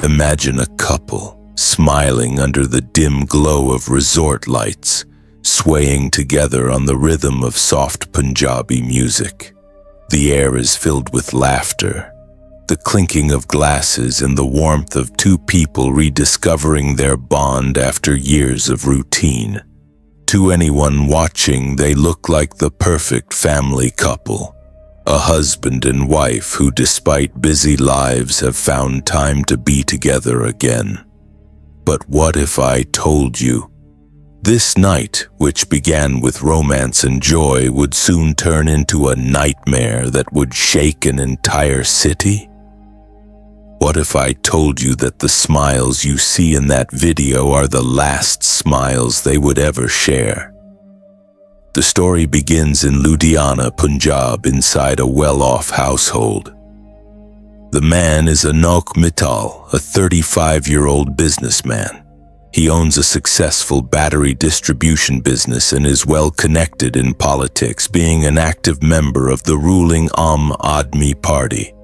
Imagine a couple, smiling under the dim glow of resort lights, swaying together on the rhythm of soft Punjabi music. The air is filled with laughter, the clinking of glasses and the warmth of two people rediscovering their bond after years of routine. To anyone watching, they look like the perfect family couple, a husband and wife who, despite busy lives, have found time to be together again. But what if I told you this night, which began with romance and joy, would soon turn into a nightmare that would shake an entire city? What if I told you that the smiles you see in that video are the last smiles they would ever share? The story begins in Ludhiana, Punjab, inside a well-off household. The man is Anokh Mittal, a 35-year-old businessman. He owns a successful battery distribution business and is well connected in politics, being an active member of the ruling Aam Aadmi Party.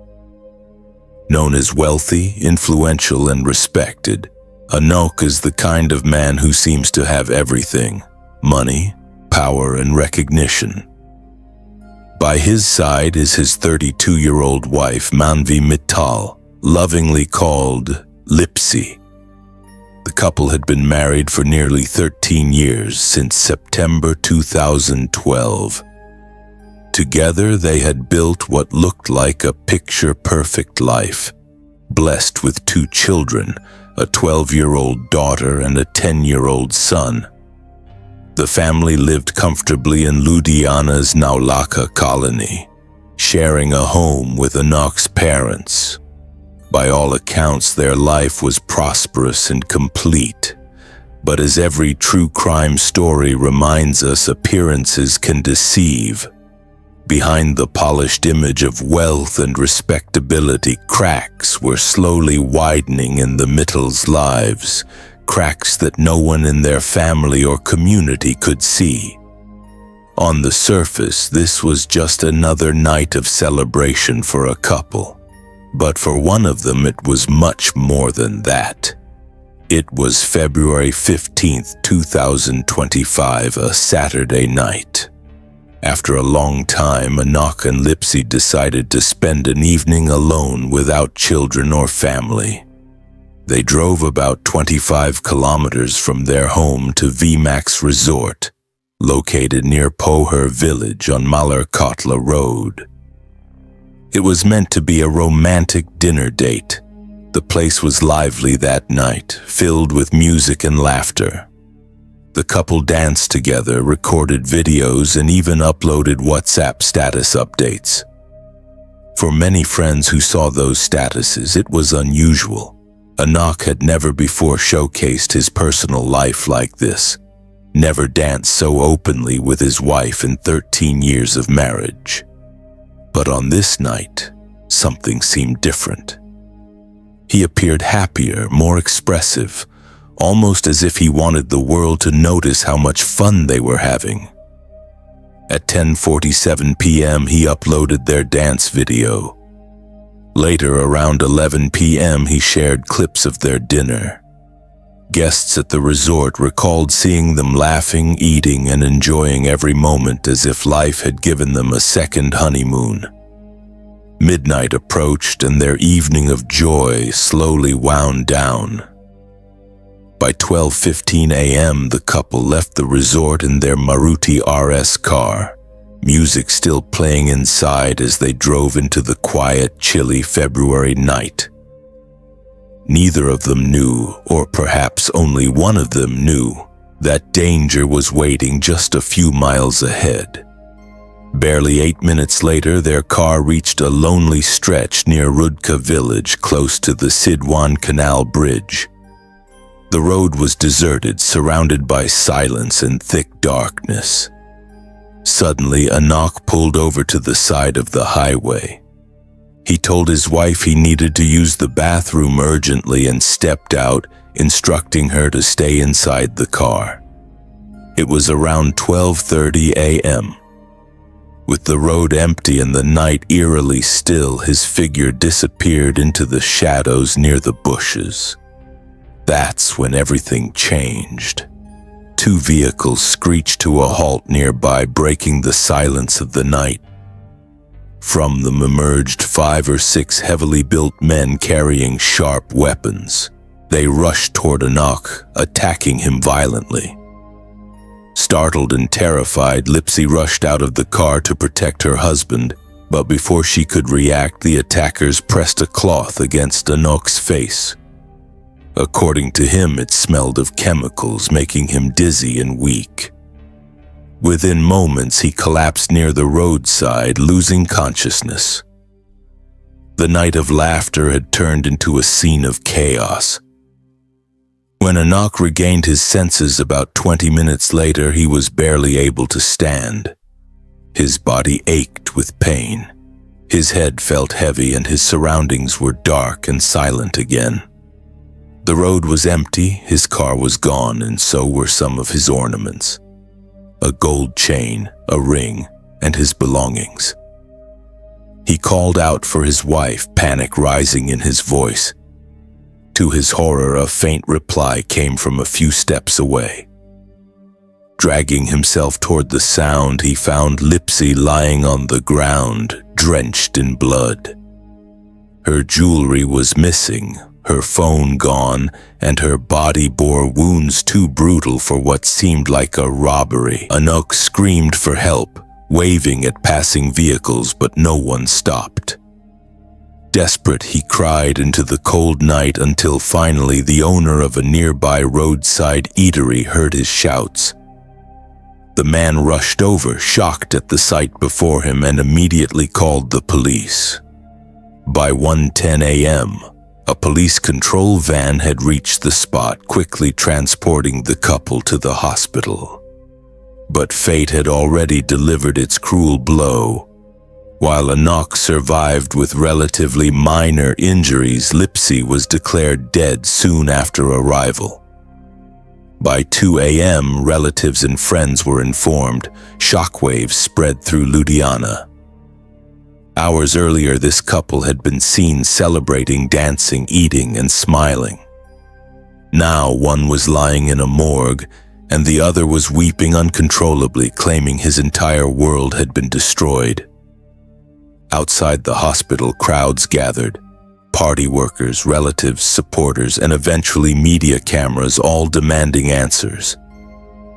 Known as wealthy, influential, and respected, Anokh is the kind of man who seems to have everything: money, power, and recognition. By his side is his 32-year-old wife, Manvi Mittal, lovingly called Lipsi. The couple had been married for nearly 13 years, since September 2012. Together, they had built what looked like a picture-perfect life, blessed with 2 children, a 12-year-old daughter and a 10-year-old son. The family lived comfortably in Ludhiana's Naulaka colony, sharing a home with Anokh's parents. By all accounts, their life was prosperous and complete. But as every true crime story reminds us, appearances can deceive. Behind the polished image of wealth and respectability, cracks were slowly widening in the Mittals' lives, cracks that no one in their family or community could see. On the surface, this was just another night of celebration for a couple. But for one of them, it was much more than that. It was February 15th, 2025, a Saturday night. After a long time, Anokh and Lipsi decided to spend an evening alone without children or family. They drove about 25 kilometers from their home to Vimax Resort, located near Pohar village on Malarkotla Road. It was meant to be a romantic dinner date. The place was lively that night, filled with music and laughter. The couple danced together, recorded videos, and even uploaded WhatsApp status updates. For many friends who saw those statuses, it was unusual. Anokh had never before showcased his personal life like this, never danced so openly with his wife in 13 years of marriage. But on this night, something seemed different. He appeared happier, more expressive, almost as if he wanted the world to notice how much fun they were having. At 10:47 p.m., he uploaded their dance video. Later, around 11 p.m., he shared clips of their dinner. Guests at the resort recalled seeing them laughing, eating, and enjoying every moment as if life had given them a second honeymoon. Midnight approached, and their evening of joy slowly wound down. By 12:15 a.m., the couple left the resort in their Maruti RS car, music still playing inside as they drove into the quiet, chilly February night. Neither of them knew, or perhaps only one of them knew, that danger was waiting just a few miles ahead. Barely 8 minutes later, their car reached a lonely stretch near Rudka village, close to the Sidwan Canal Bridge. The road was deserted, surrounded by silence and thick darkness. Suddenly, Anokh pulled over to the side of the highway. He told his wife he needed to use the bathroom urgently and stepped out, instructing her to stay inside the car. It was around 12:30 a.m. With the road empty and the night eerily still, his figure disappeared into the shadows near the bushes. That's when everything changed. Two vehicles screeched to a halt nearby, breaking the silence of the night. From them emerged 5 or 6 heavily built men carrying sharp weapons. They rushed toward Anokh, attacking him violently. Startled and terrified, Lipsi rushed out of the car to protect her husband, but before she could react, the attackers pressed a cloth against Anokh's face. According to him, it smelled of chemicals, making him dizzy and weak. Within moments, he collapsed near the roadside, losing consciousness. The night of laughter had turned into a scene of chaos. When Anokh regained his senses about 20 minutes later, he was barely able to stand. His body ached with pain. His head felt heavy and his surroundings were dark and silent again. The road was empty, his car was gone, and so were some of his ornaments. A gold chain, a ring, and his belongings. He called out for his wife, panic rising in his voice. To his horror, a faint reply came from a few steps away. Dragging himself toward the sound, he found Lipsi lying on the ground, drenched in blood. Her jewelry was missing, her phone gone, and her body bore wounds too brutal for what seemed like a robbery. Anokh screamed for help, waving at passing vehicles, but no one stopped. Desperate, he cried into the cold night until finally the owner of a nearby roadside eatery heard his shouts. The man rushed over, shocked at the sight before him, and immediately called the police. By 1:10 a.m., a police control van had reached the spot, quickly transporting the couple to the hospital. But fate had already delivered its cruel blow. While Anokh survived with relatively minor injuries, Lipsi was declared dead soon after arrival. By 2 a.m., relatives and friends were informed. Shockwaves spread through Ludhiana. Hours earlier, this couple had been seen celebrating, dancing, eating, and smiling. Now one was lying in a morgue, and the other was weeping uncontrollably, claiming his entire world had been destroyed. Outside the hospital, crowds gathered. Party workers, relatives, supporters, and eventually media cameras, all demanding answers.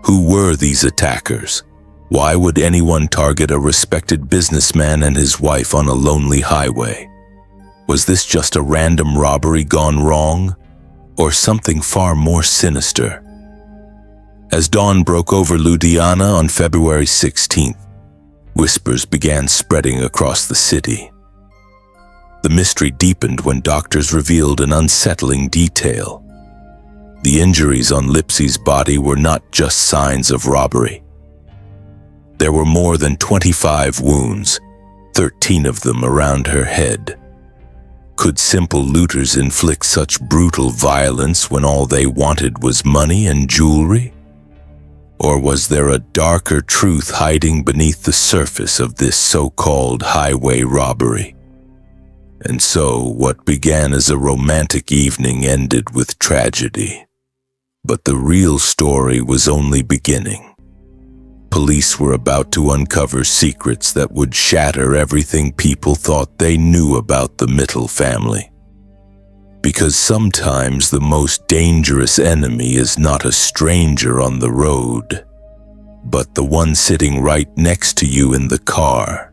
Who were these attackers? Why would anyone target a respected businessman and his wife on a lonely highway? Was this just a random robbery gone wrong? Or something far more sinister? As dawn broke over Ludhiana on February 16th, whispers began spreading across the city. The mystery deepened when doctors revealed an unsettling detail. The injuries on Lipsi's body were not just signs of robbery. There were more than 25 wounds, 13 of them around her head. Could simple looters inflict such brutal violence when all they wanted was money and jewelry? Or was there a darker truth hiding beneath the surface of this so-called highway robbery? And so, what began as a romantic evening ended with tragedy. But the real story was only beginning. Police were about to uncover secrets that would shatter everything people thought they knew about the Mittal family. Because sometimes the most dangerous enemy is not a stranger on the road, but the one sitting right next to you in the car.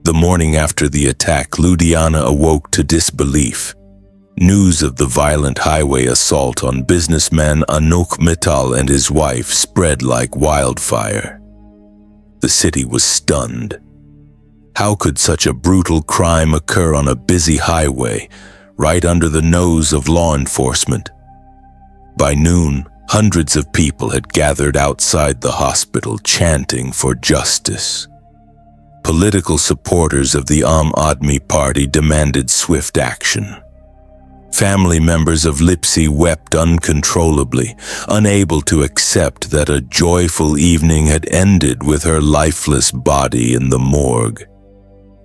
The morning after the attack, Ludhiana awoke to disbelief. News of the violent highway assault on businessman Anokh Mittal and his wife spread like wildfire. The city was stunned. How could such a brutal crime occur on a busy highway, right under the nose of law enforcement? By noon, hundreds of people had gathered outside the hospital chanting for justice. Political supporters of the Aam Aadmi Party demanded swift action. Family members of Lipsi wept uncontrollably, unable to accept that a joyful evening had ended with her lifeless body in the morgue.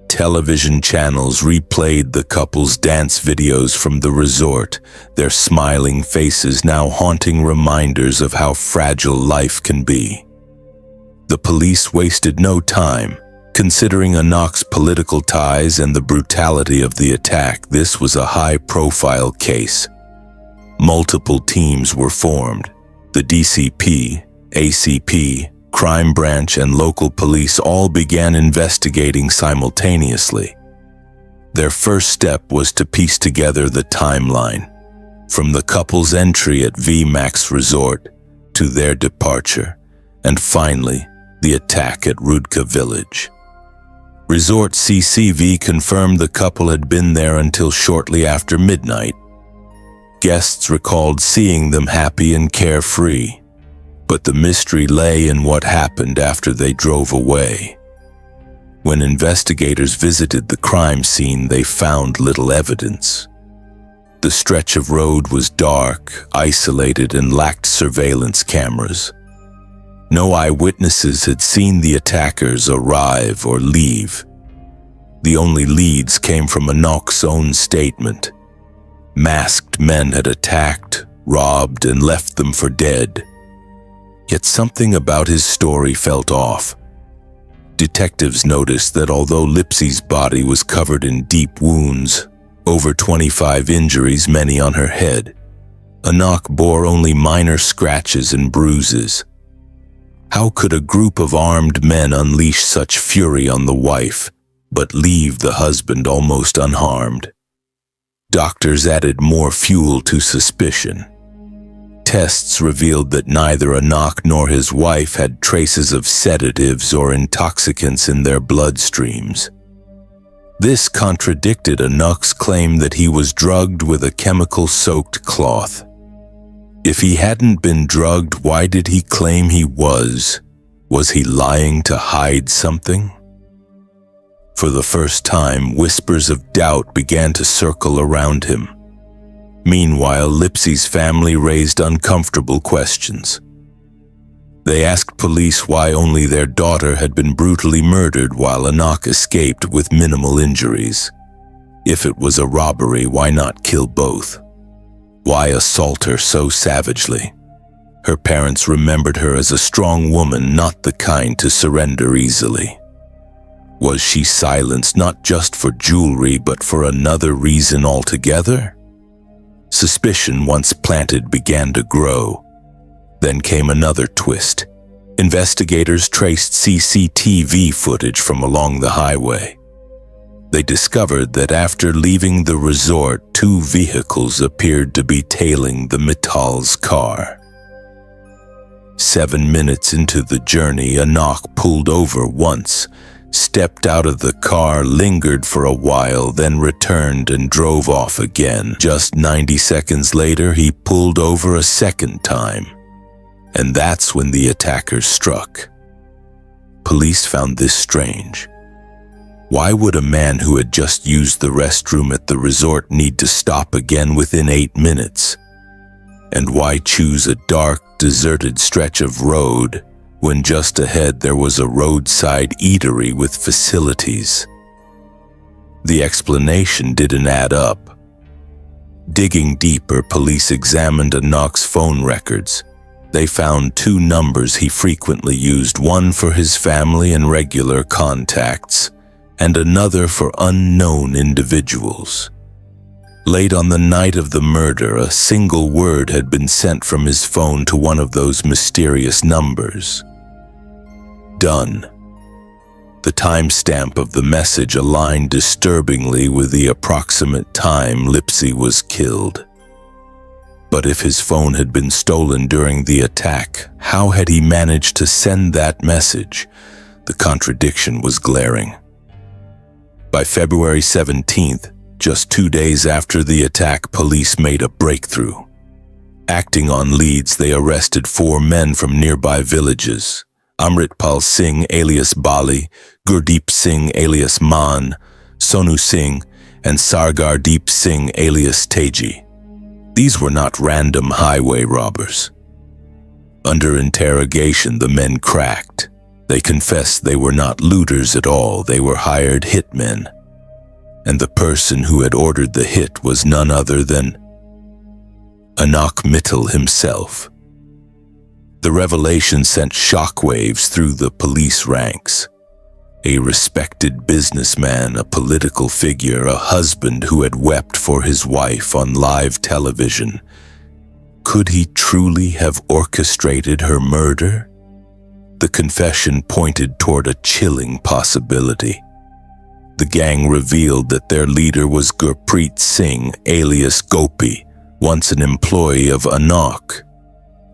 Television channels replayed the couple's dance videos from the resort, their smiling faces now haunting reminders of how fragile life can be. The police wasted no time. Considering Anokh's political ties and the brutality of the attack, this was a high-profile case. Multiple teams were formed. The DCP, ACP, crime branch, and local police all began investigating simultaneously. Their first step was to piece together the timeline, from the couple's entry at VMAX Resort to their departure, and finally, the attack at Rudka Village. Resort CCV confirmed the couple had been there until shortly after midnight. Guests recalled seeing them happy and carefree, but the mystery lay in what happened after they drove away. When investigators visited the crime scene, they found little evidence. The stretch of road was dark, isolated, and lacked surveillance cameras. No eyewitnesses had seen the attackers arrive or leave. The only leads came from Anokh's own statement. Masked men had attacked, robbed, and left them for dead. Yet something about his story felt off. Detectives noticed that although Lipsi's body was covered in deep wounds, over 25 injuries, many on her head, Anokh bore only minor scratches and bruises. How could a group of armed men unleash such fury on the wife, but leave the husband almost unharmed? Doctors added more fuel to suspicion. Tests revealed that neither Anokh nor his wife had traces of sedatives or intoxicants in their bloodstreams. This contradicted Anokh's claim that he was drugged with a chemical-soaked cloth. If he hadn't been drugged, why did he claim he was? Was he lying to hide something? For the first time, whispers of doubt began to circle around him. Meanwhile, Lipsi's family raised uncomfortable questions. They asked police why only their daughter had been brutally murdered while Anokh escaped with minimal injuries. If it was a robbery, why not kill both? Why assault her so savagely? Her parents remembered her as a strong woman, not the kind to surrender easily. Was she silenced not just for jewelry, but for another reason altogether? Suspicion, once planted, began to grow. Then came another twist. Investigators traced CCTV footage from along the highway. They discovered that after leaving the resort, two vehicles appeared to be tailing the Mittal's car. 7 minutes into the journey, Anokh pulled over once, stepped out of the car, lingered for a while, then returned and drove off again. Just 90 seconds later, he pulled over a second time. And that's when the attackers struck. Police found this strange. Why would a man who had just used the restroom at the resort need to stop again within 8 minutes? And why choose a dark, deserted stretch of road when just ahead there was a roadside eatery with facilities? The explanation didn't add up. Digging deeper, police examined Anokh's phone records. They found 2 numbers he frequently used, one for his family and regular contacts, and another for unknown individuals. Late on the night of the murder, a single word had been sent from his phone to one of those mysterious numbers. Done. The timestamp of the message aligned disturbingly with the approximate time Lipsi was killed. But if his phone had been stolen during the attack, how had he managed to send that message? The contradiction was glaring. By February 17th, just 2 days after the attack, police made a breakthrough. Acting on leads, they arrested 4 men from nearby villages: Amritpal Singh alias Bali, Gurdeep Singh alias Man, Sonu Singh, and Sargardeep Singh alias Teji. These were not random highway robbers. Under interrogation, the men cracked. They confessed they were not looters at all, they were hired hitmen. And the person who had ordered the hit was none other than Anokh Mittal himself. The revelation sent shockwaves through the police ranks. A respected businessman, a political figure, a husband who had wept for his wife on live television. Could he truly have orchestrated her murder? The confession pointed toward a chilling possibility. The gang revealed that their leader was Gurpreet Singh, alias Gopi, once an employee of Anokh.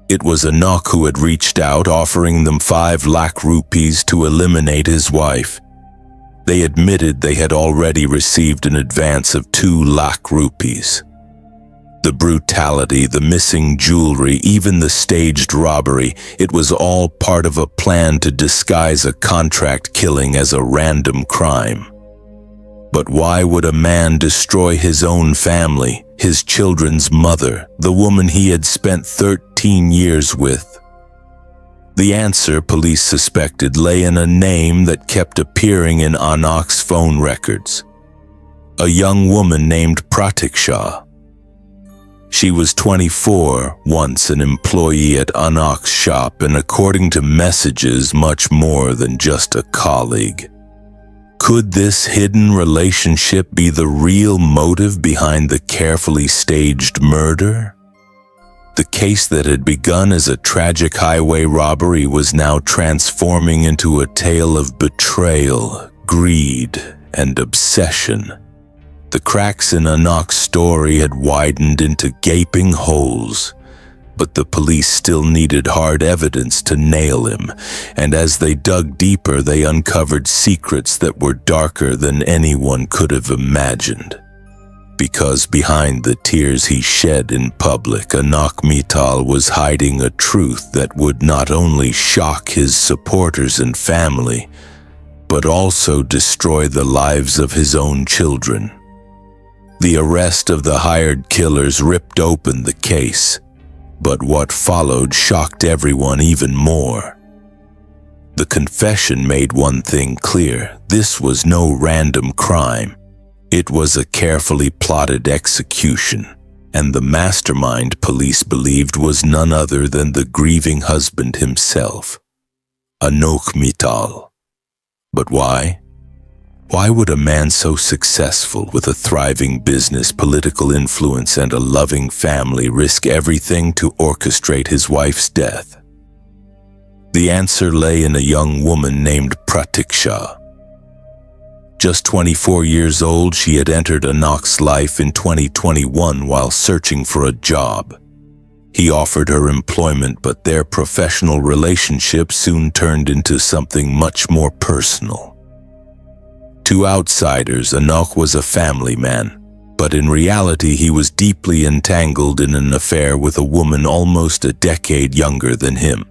It was Anokh who had reached out, offering them 5 lakh rupees to eliminate his wife. They admitted they had already received an advance of 2 lakh rupees. The brutality, the missing jewelry, even the staged robbery, it was all part of a plan to disguise a contract killing as a random crime. But why would a man destroy his own family, his children's mother, the woman he had spent 13 years with? The answer, police suspected, lay in a name that kept appearing in Anokh's phone records. A young woman named Pratiksha. She was 24, once an employee at Anokh's shop, and according to messages, much more than just a colleague. Could this hidden relationship be the real motive behind the carefully staged murder? The case that had begun as a tragic highway robbery was now transforming into a tale of betrayal, greed, and obsession. The cracks in Anokh's story had widened into gaping holes, but the police still needed hard evidence to nail him, and as they dug deeper, they uncovered secrets that were darker than anyone could have imagined. Because behind the tears he shed in public, Anokh Mittal was hiding a truth that would not only shock his supporters and family, but also destroy the lives of his own children. The arrest of the hired killers ripped open the case, but what followed shocked everyone even more. The confession made one thing clear: this was no random crime. It was a carefully plotted execution, and the mastermind, police believed, was none other than the grieving husband himself, Anokh Mittal. But why? Why would a man so successful, with a thriving business, political influence, and a loving family, risk everything to orchestrate his wife's death? The answer lay in a young woman named Pratiksha. Just 24 years old, she had entered Anokh's life in 2021 while searching for a job. He offered her employment, but their professional relationship soon turned into something much more personal. To outsiders, Anokh was a family man, but in reality he was deeply entangled in an affair with a woman almost a decade younger than him.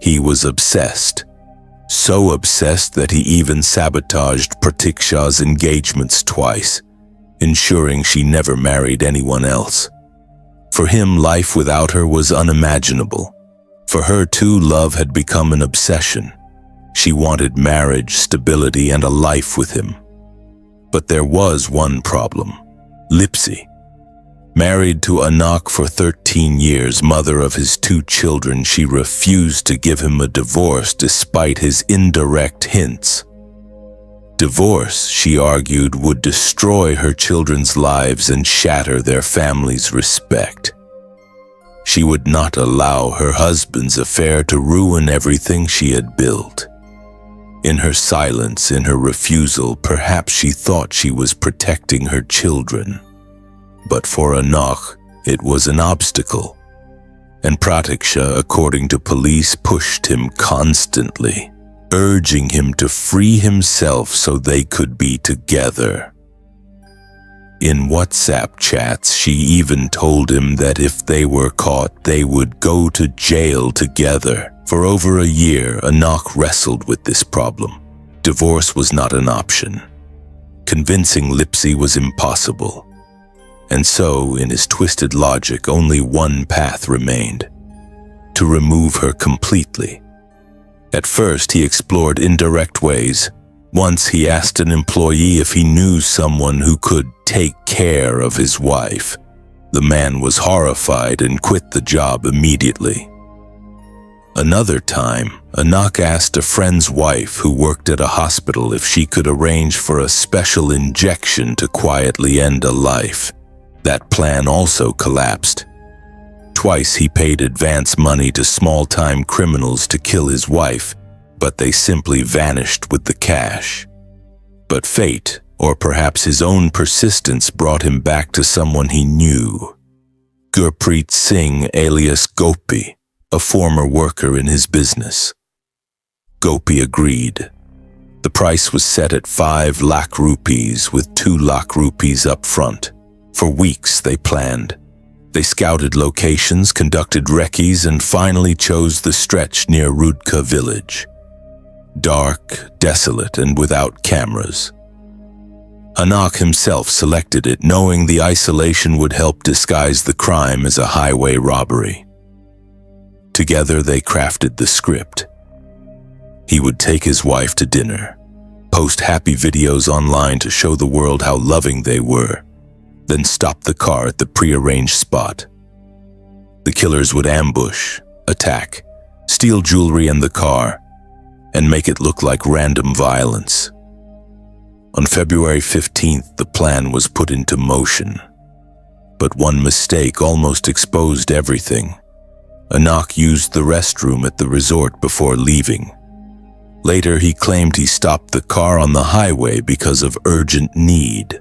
He was obsessed. So obsessed that he even sabotaged Pratiksha's engagements twice, ensuring she never married anyone else. For him, life without her was unimaginable. For her too, love had become an obsession. She wanted marriage, stability, and a life with him. But there was one problem: Lipsi. Married to Anokh for 13 years, mother of his 2 children, she refused to give him a divorce despite his indirect hints. Divorce, she argued, would destroy her children's lives and shatter their family's respect. She would not allow her husband's affair to ruin everything she had built. In her silence, in her refusal, perhaps she thought she was protecting her children. But for Anokh, it was an obstacle. And Pratiksha, according to police, pushed him constantly, urging him to free himself so they could be together. In WhatsApp chats, she even told him that if they were caught, they would go to jail together. For over a year, Anokh wrestled with this problem. Divorce was not an option. Convincing Lipsi was impossible. And so, in his twisted logic, only one path remained: to remove her completely. At first, he explored indirect ways. Once he asked an employee if he knew someone who could take care of his wife. The man was horrified and quit the job immediately. Another time, Anokh asked a friend's wife who worked at a hospital if she could arrange for a special injection to quietly end a life. That plan also collapsed. Twice he paid advance money to small-time criminals to kill his wife, but they simply vanished with the cash. But fate, or perhaps his own persistence, brought him back to someone he knew. Gurpreet Singh, alias Gopi, a former worker in his business. Gopi agreed. The price was set at 5 lakh rupees, with 2 lakh rupees up front. For weeks they planned. They scouted locations, conducted recce's, and finally chose the stretch near Rudka village. Dark, desolate, and without cameras. Anokh himself selected it, knowing the isolation would help disguise the crime as a highway robbery. Together they crafted the script. He would take his wife to dinner, post happy videos online to show the world how loving they were, then stop the car at the prearranged spot. The killers would ambush, attack, steal jewelry and the car, and make it look like random violence. On February 15th, the plan was put into motion. But one mistake almost exposed everything. Anokh used the restroom at the resort before leaving. Later, he claimed he stopped the car on the highway because of urgent need.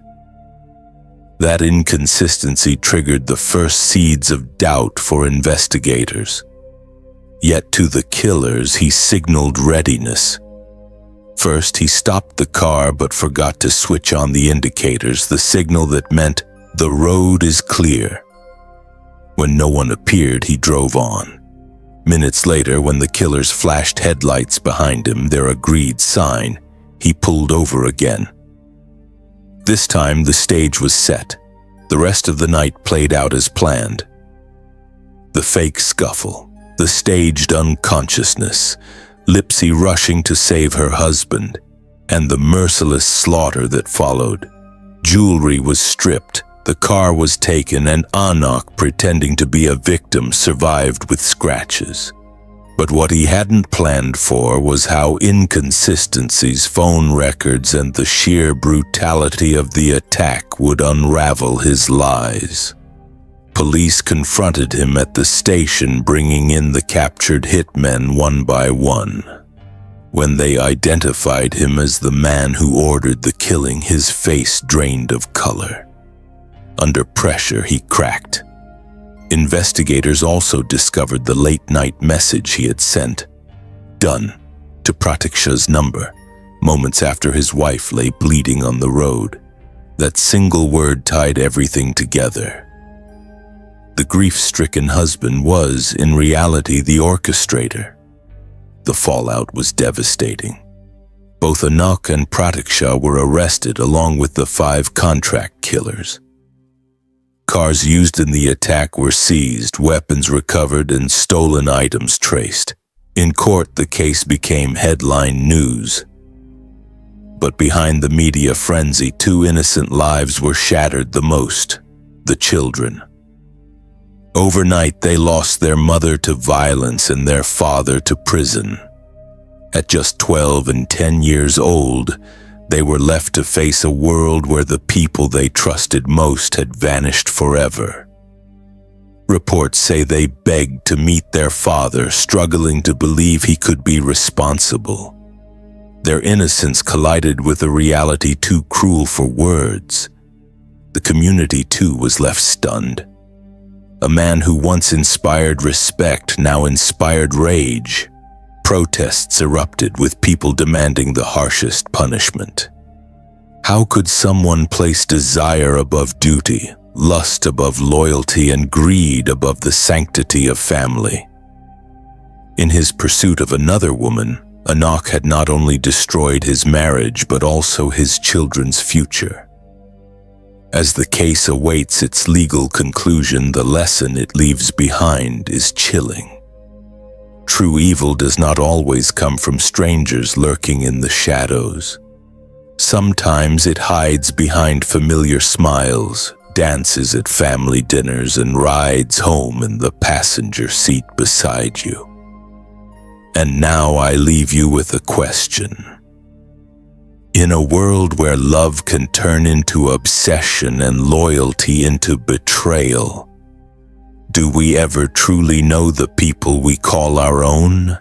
That inconsistency triggered the first seeds of doubt for investigators. Yet to the killers, he signaled readiness. First, he stopped the car but forgot to switch on the indicators, the signal that meant the road is clear. When no one appeared, he drove on. Minutes later, when the killers flashed headlights behind him, their agreed sign, he pulled over again. This time, the stage was set. The rest of the night played out as planned. The fake scuffle, the staged unconsciousness, Lipsi rushing to save her husband, and the merciless slaughter that followed. Jewelry was stripped, the car was taken, and Anokh, pretending to be a victim, survived with scratches. But what he hadn't planned for was how inconsistencies, phone records, and the sheer brutality of the attack would unravel his lies. Police confronted him at the station, bringing in the captured hitmen one by one. When they identified him as the man who ordered the killing, his face drained of color. Under pressure, he cracked. Investigators also discovered the late-night message he had sent, "Done," to Pratiksha's number, moments after his wife lay bleeding on the road. That single word tied everything together. The grief-stricken husband was, in reality, the orchestrator. The fallout was devastating. Both Anokh and Pratiksha were arrested along with the 5 contract killers. Cars used in the attack were seized, weapons recovered, and stolen items traced. In court, the case became headline news. But behind the media frenzy, 2 innocent lives were shattered the most: the children. Overnight, they lost their mother to violence and their father to prison. At just 12 and 10 years old, they were left to face a world where the people they trusted most had vanished forever. Reports say they begged to meet their father, struggling to believe he could be responsible. Their innocence collided with a reality too cruel for words. The community, too, was left stunned. A man who once inspired respect now inspired rage. Protests erupted, with people demanding the harshest punishment. How could someone place desire above duty, lust above loyalty, and greed above the sanctity of family? In his pursuit of another woman, Anokh had not only destroyed his marriage but also his children's future. As the case awaits its legal conclusion, the lesson it leaves behind is chilling. True evil does not always come from strangers lurking in the shadows. Sometimes it hides behind familiar smiles, dances at family dinners, and rides home in the passenger seat beside you. And now I leave you with a question. In a world where love can turn into obsession and loyalty into betrayal, do we ever truly know the people we call our own?